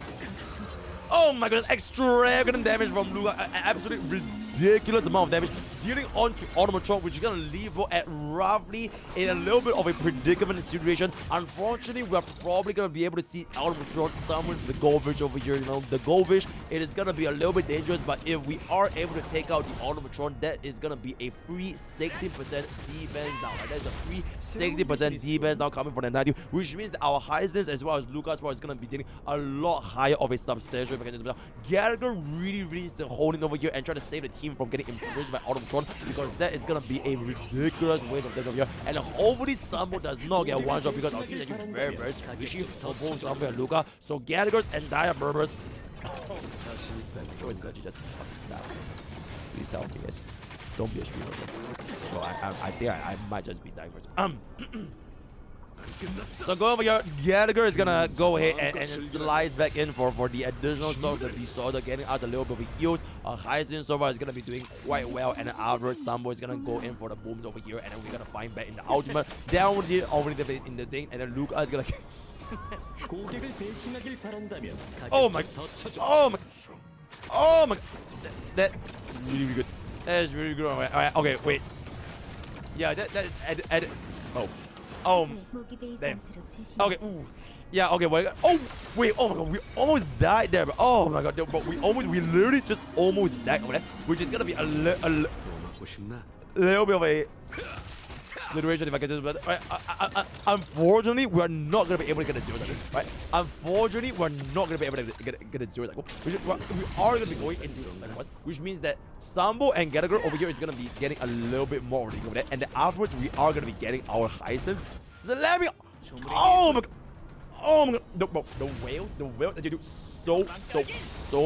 Oh my goodness, extravagant damage from Luka, an absolutely ridiculous amount of damage, dealing onto Automatron, which is gonna leave Bo at roughly in a little bit of a predicament situation. Unfortunately, we're probably gonna be able to see Automatron summon the Goldfish over here. You know, the Goldfish, it is gonna be a little bit dangerous, but if we are able to take out the Automatron, that is gonna be a free 60% defense now. Right? That's a free 60% defense now coming from the 90, which means that our Hysilens as well as Luka's is gonna be dealing a lot higher of a substantial mechanism. Gallagher really needs to hold in over here and try to save the team from getting imprisoned by Automatron, because that is gonna be a ridiculous waste of damage over here. And hopefully Sampo does not get one shot, because our team is actually very, very squishy for both Sampo and Luka. So Gallagher's entire purpose. Please help me, guys. Don't be a streamer. Bro, I think I might just be dying for So go over here, Gallagher is gonna go ahead and slice back in for the additional stuff that we saw, getting out a little bit of heals. Hyacine so far is gonna be doing quite well, and then afterwards Sampo is gonna go in for the booms over here, and then we're gonna find back in the ultimate. Down here already in the thing, and then Luka is gonna oh my that really good. That is really good. Alright, okay, wait. Yeah, that oh damn. Okay, ooh. Yeah, okay, wait. Oh wait, oh my god, we almost died there, but oh my god, but we literally just almost died over there, which is gonna be a little bit of a situation if I can do it. Right, unfortunately, we're not gonna be able to get a 0, right? Unfortunately, we're not gonna be able to get a 0. We are gonna be going into the second one, which means that Sampo and Gallagher over here is gonna be getting a little bit more over there, and then afterwards we are gonna be getting our Hysilens slamming. Oh my god. Oh my god, the whales, they do so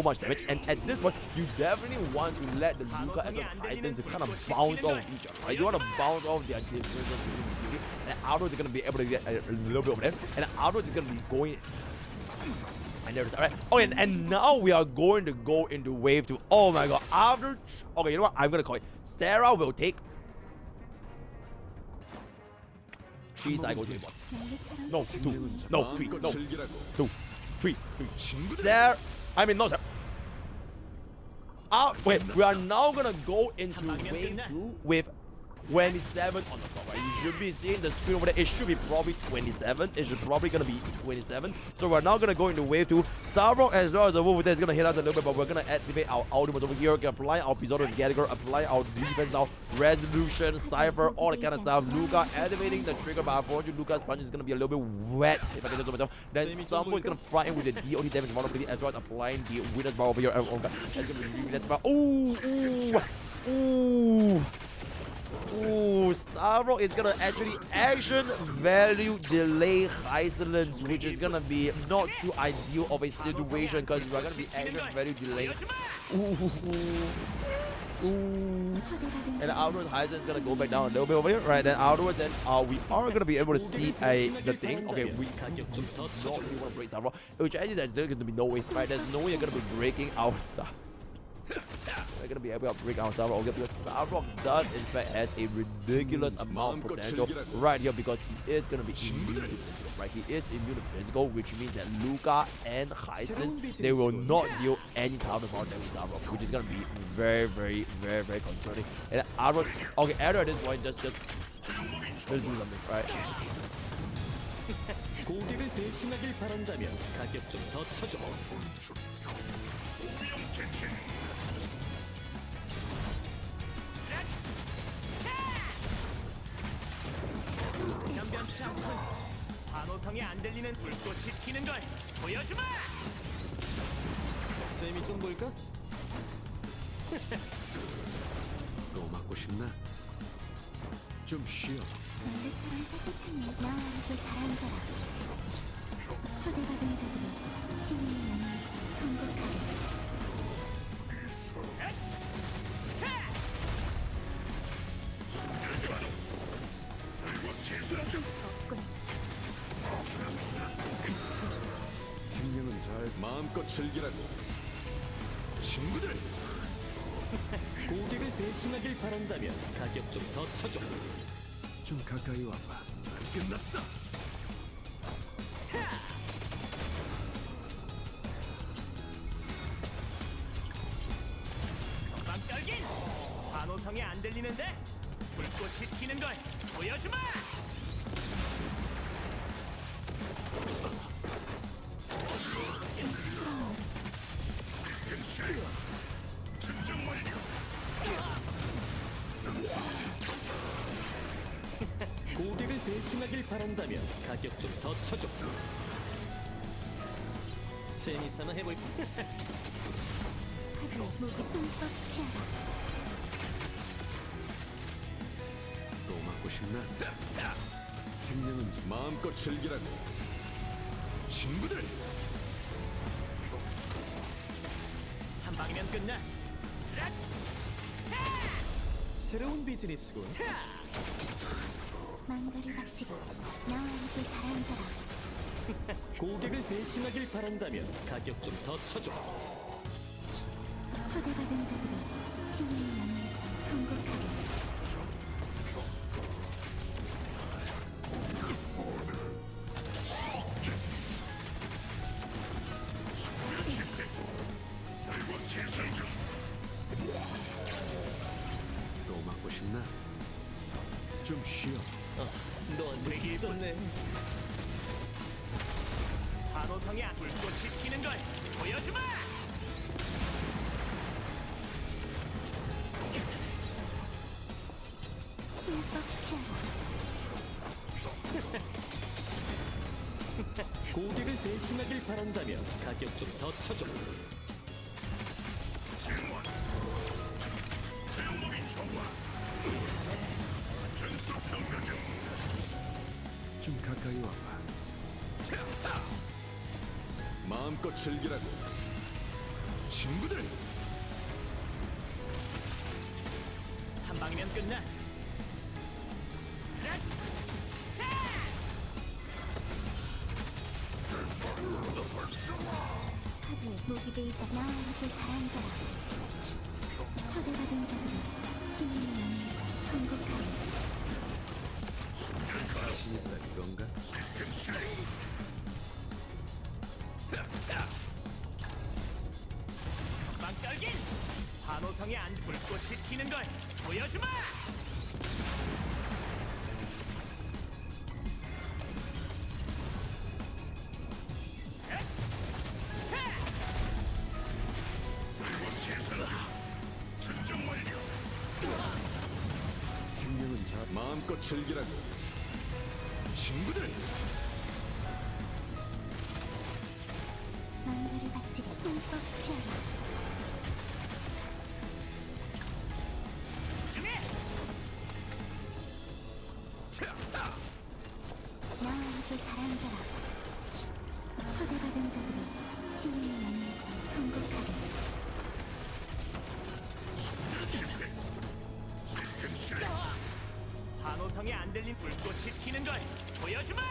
much damage, and at this point, you definitely want to let the Luka as well as Hysilens kind of bounce off each other, right? You want to bounce off their differences between the beauty, and afterwards they're gonna be able to get a little bit over there, and afterwards it's gonna be going. And there's alright. Okay, and now we are going to go into wave 2. Oh my god, after. Okay, you know what? I'm gonna call it. Sarah will take 3 cycles to the bot. No, 2. No, 3. No, 2, 3. Sarah. I mean, no, sir. Wait, we are now gonna go into wave 2 with 27 on the top, right? You should be seeing the screen over there. It should be probably 27. It should probably gonna be 27. So we're now gonna go into wave 2. Sampo as well as the wolf there is gonna hit us a little bit, but we're gonna activate our ultimates over here. We're gonna apply our episode of Gallagher, apply our defense now, resolution, Cipher, all that kind of stuff. Luka activating the trigger, but unfortunately Luka's punch is gonna be a little bit wet, if I can say so myself. Then Sampo is gonna fly in with the DOD damage vulnerability as well as applying the winner's bar over here. Oh god, that's gonna be that's about. Ooh, Sampo is gonna actually action value delay Hysilens, which is gonna be not too ideal of a situation because we're gonna be action value delaying. And afterwards, Hysilens gonna go back down a little bit over here, right? Then afterwards, we are gonna be able to see the thing. Okay, we do not really want to break Sampo, which actually there's gonna be no way, right? There's no way you're gonna be breaking our Sampo. We're gonna be able to break our Sampo, okay, because Sampo does in fact has a ridiculous amount of potential right here because he is gonna be immune to physical, right? He is immune to physical, which means that Luka and Hysilens, they will not deal any counter power damage to Sampo, which is gonna be very concerning. And afterwards, okay, after at this point, just do something, right? 고객을 대신하길 바란다면 가격 좀 더 쳐줘. 변변치 않군. 반호성이 안 들리는 불꽃이 튀는 걸 보여주마. 재미 좀 볼까? 또 맞고 싶나? 좀 쉬어. 너희처럼 따뜻함이 나와 함께 가라앉아라. 초대받은 자들이 신의 연회에서 통곡하리. 생명은 잘 마음껏 즐기라고. 친구들. 고객을 대신하길 바란다면 가격 좀 더 쳐줘. 좀 가까이 와봐. 끝났어. 깜짝인. 반호성이 안 들리는데 불꽃이 튀는 걸 보여주마. 고객을 대신하길 바란다면 가격 좀 더 쳐줘. 재미삼아 해볼까? 하늘 목이 흠뻑 취하라. 또 맞고 싶나? 생명은 마음껏 즐기라고. 친구들. 한 방이면 끝나. 새로운 비즈니스군. 망가를 박치고 나와 함께 가라앉아라. 고객을 대신하길 바란다면 가격 좀 더 쳐줘. 초대받은 자들이 신의 연회에서 통곡하리. 또 맞고 싶나? 좀 쉬어. 너한테 있었네. 반호성이 불꽃이 튀는 걸 보여주마. 흠뻑 취하라. 고객을 대신하길 바란다면 가격 좀 더 쳐줘. 좀 가까이 와봐. 마음껏 즐기라고. 친구들. 한 방이면 끝나. 하루에 모기베이자 나와 함께 가라앉아라. 초대받은 자들은 신님의 영에서 통곡하리. 자신있다 이건가? 빵떨긴 환호성에 안 불꽃이 튀는 걸 보여주마! 생명은 마음껏 즐기라고. 친구들. 만물을 바치려 흠뻑 취하라. 나와 함께 가라앉아라. 초대받은 자들은 신님의 영에서 통곡하리. 환호성에 안 들린 불꽃이 튀는 걸 보여주마!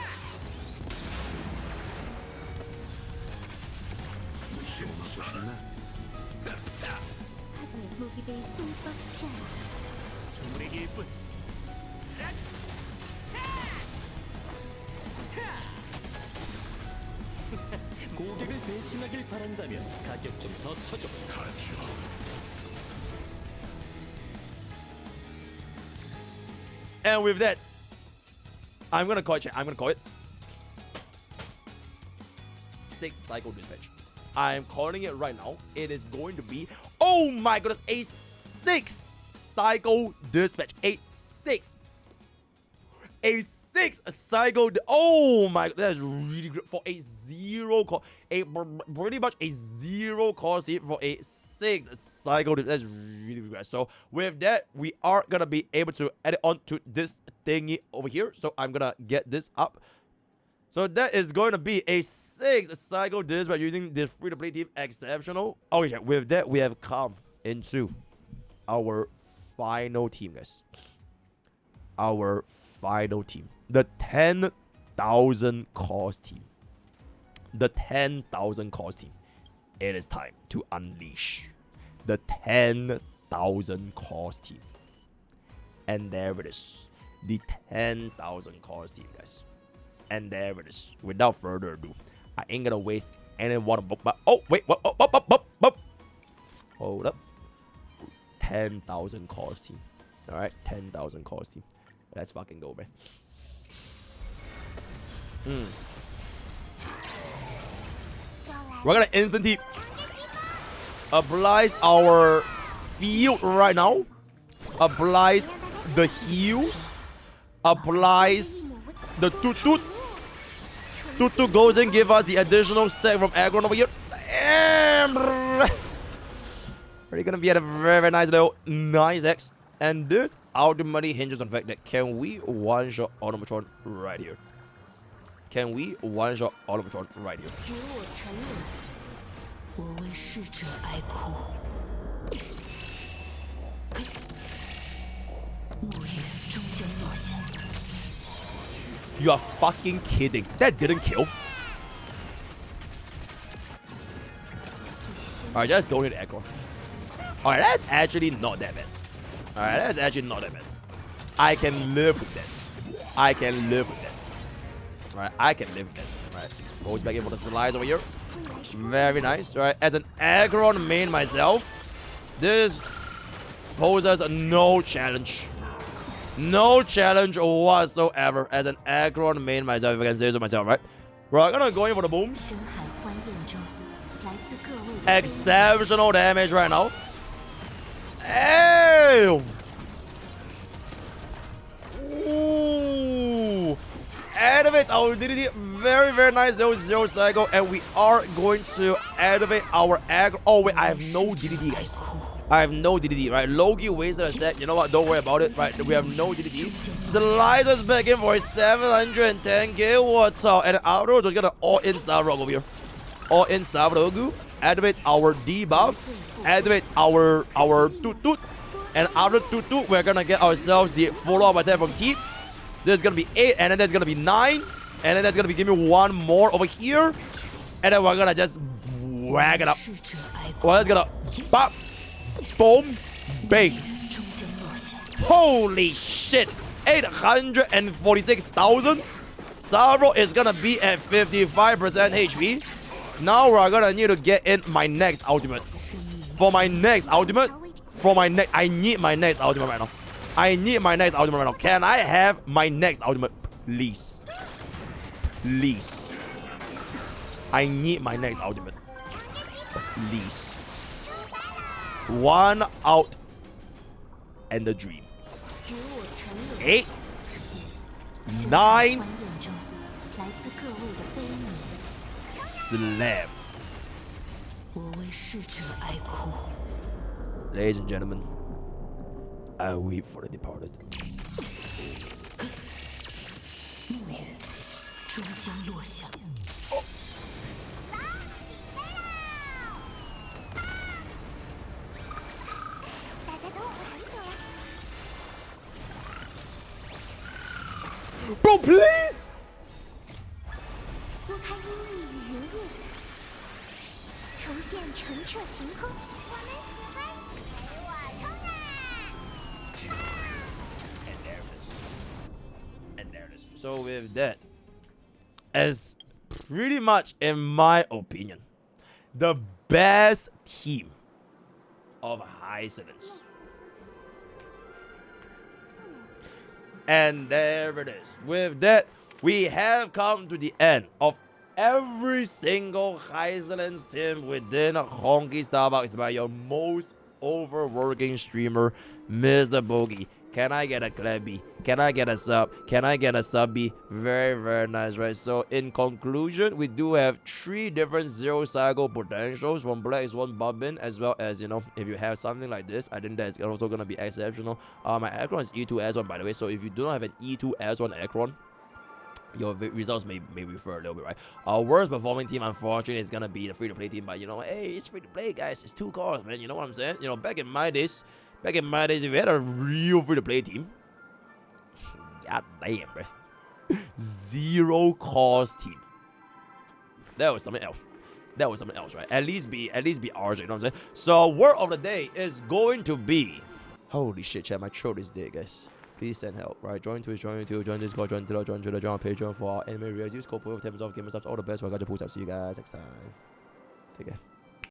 하루에 모기베이자 흠뻑 취하라. 조물이길 뿐. 고객을 배신하길 바란다면 가격 좀 더 쳐줘. And with that, I'm gonna call it. 6 cycle dispatch. I'm calling it right now. It is going to be, oh my goodness, a 6 cycle dispatch. A 6 cycle. Oh my, that's really good for a 0 cost. Pretty much a 0 cost hit for a 6 cycle. That's really good. So with that, we are gonna be able to add it on to this thingy over here. So I'm gonna get this up. So that is going to be a 6 cycle dispatch using this free-to-play team exceptional. Okay, with that, we have come into our final team, guys. Our final team, the 10,000 cost team. The 10,000 cost team. It is time to unleash the 10,000 cost team. And there it is, the 10,000 cost team, guys. And there it is. Without further ado, I ain't gonna waste any water. Oh wait, hold up. 10,000 cost team. All right, 10,000 cost team. Let's fucking go, man. We're gonna instantly applies our field right now. Applies the heals. Applies the toot. Toot goes in, give us the additional stack from aggro over here. And we're gonna be at a very nice little nice X. And this ultimately hinges on the fact that can we one-shot Automatron right here? Can we one-shot Automatron right here? You are fucking kidding. That didn't kill. Alright, just don't hit aggro. Alright, that's actually not that bad. Alright, that's actually not that bad. I can live with that. I can live with that. Alright, I can live with that. Alright, goes back in for the slides over here. Very nice. Alright, as an aggro main myself, this poses no challenge. No challenge whatsoever as an aggro main myself, if I can say so myself, right? We're gonna go in for the boom. Exceptional damage right now. Hey! Ooh! Activate our DDD. Very, very nice little 0 cycle. And we are going to activate our aggro. Oh, wait, I have no DDD, guys. I have no DDD, right? Loki wasted a stack. You know what? Don't worry about it, right? We have no DDD. Slides us back in for 710k. What's up? And Outro is gonna all inside rock over here. all in Savrogu, activates our debuff, activates our toot toot, and after toot toot, we're gonna get ourselves the follow-up attack from T. There's gonna be 8, and then there's gonna be 9, and then there's gonna be give me 1 more over here, and then we're gonna just whack it up. We're just gonna pop, boom, bang. Holy shit! 846,000. Savro is gonna be at 55% HP. Now we're gonna need to get in my next ultimate. For my next ultimate, I need my next ultimate right now. I need my next ultimate right now. Can I have my next ultimate, please? Please. I need my next ultimate. Please. 1 out and the dream. 8, 9, slam. Ladies and gentlemen, I weep for the departed. 大家等我们很久了。 Bro, please! 拨开阴翳与云雾，重建澄澈晴空。我们喜欢你，给我冲啊！ And there it is. So with that, as pretty much in my opinion, the best team of Hysilens. And there it is. With that, we have come to the end of every single Hysilens team within Honkai Starbucks by your most overworking streamer, MrPokke. Can I get a Clappy? Can I get a sub? Can I get a subby? Very, very nice, right? So in conclusion, we do have 3 different 0 cycle potentials from Black Swan Bobbin, as well as, you know, if you have something like this, I think that's also going to be exceptional. My Akron is E2S1, by the way, so if you do not have an E2S1 Akron, your results may refer a little bit, right? Our worst performing team, unfortunately, is gonna be the free-to-play team, but you know, hey, it's free-to-play, guys. It's 2 cores, man. You know what I'm saying? You know, back in my days, if we had a real free-to-play team, god damn, bro, 0 cores team. That was something else. That was something else, right? At least be RJ, you know what I'm saying? So, word of the day is going to be, holy shit, chat, my throat is dead, guys. Please send help, right? Join Twitch, join YouTube, join Discord, join Twitter, join Twitter, join our Patreon for our anime reels. Use code POOL, 10% off, gamers, all the best for Gacha Pools. I'll see you guys next time. Take care.